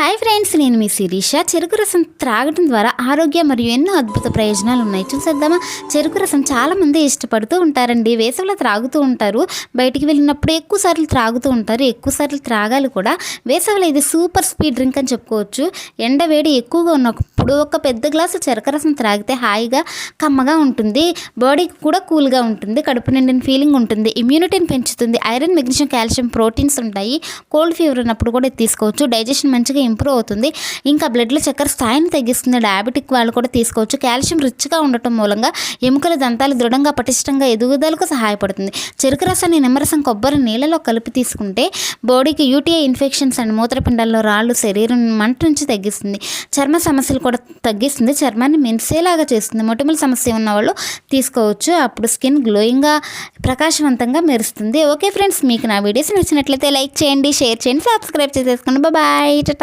Hi friends, నేను మీ శిరీష. చెరుకు రసం త్రాగడం ద్వారా ఆరోగ్య మరియు ఎన్నో అద్భుత ప్రయోజనాలు ఉన్నాయి. చూసేద్దామా? చెరుకు రసం చాలామంది ఇష్టపడుతూ ఉంటారండి. వేసవిలో త్రాగుతూ ఉంటారు, బయటికి వెళ్ళినప్పుడు ఎక్కువసార్లు త్రాగుతూ ఉంటారు. ఎక్కువసార్లు త్రాగాలి కూడా. వేసవిలో ఇది సూపర్ స్పీడ్ డ్రింక్ అని చెప్పుకోవచ్చు. ఎండ వేడి ఎక్కువగా ఉన్నప్పుడు ఒక పెద్ద గ్లాసు చెరుకు రసం త్రాగితే హాయిగా కమ్మగా ఉంటుంది. బాడీకి కూడా కూల్గా ఉంటుంది. కడుపు నిండిన ఫీలింగ్ ఉంటుంది. ఇమ్యూనిటీని పెంచుతుంది. ఐరన్, మెగ్నీషియం, కాల్షియం, ప్రోటీన్స్ ఉంటాయి. కోల్డ్ ఫీవర్ ఉన్నప్పుడు కూడా తీసుకోవచ్చు. డైజెషన్ మంచిగా ఇంప్రూవ్ అవుతుంది. ఇంకా బ్లడ్లో చక్కెర స్థాయిని తగ్గిస్తుంది. డయాబెటిక్ వాళ్ళు కూడా తీసుకోవచ్చు. కాల్షియం రిచ్గా ఉండటం మూలంగా ఎముకల దంతాలు దృఢంగా పటిష్టంగా ఎదుగుదలకు సహాయపడుతుంది. చెరుకు రసాన్ని నిమ్మరసం, కొబ్బరి నీళ్ళలో కలిపి తీసుకుంటే బాడీకి యూటీఐ ఇన్ఫెక్షన్స్ అండ్ మూత్రపిండాల్లో రాళ్ళు, శరీరం మంట నుంచి తగ్గిస్తుంది. చర్మ సమస్యలు కూడా తగ్గిస్తుంది. చర్మాన్ని మెరిసేలాగా చేస్తుంది. మొటిమల సమస్య ఉన్న వాళ్ళు తీసుకోవచ్చు. అప్పుడు స్కిన్ గ్లోయింగ్గా ప్రకాశవంతంగా మెరుస్తుంది. ఓకే ఫ్రెండ్స్, మీకు నా వీడియోస్ నచ్చినట్లయితే లైక్ చేయండి, షేర్ చేయండి, సబ్స్క్రైబ్ చేసేసుకోండి. బాయ్.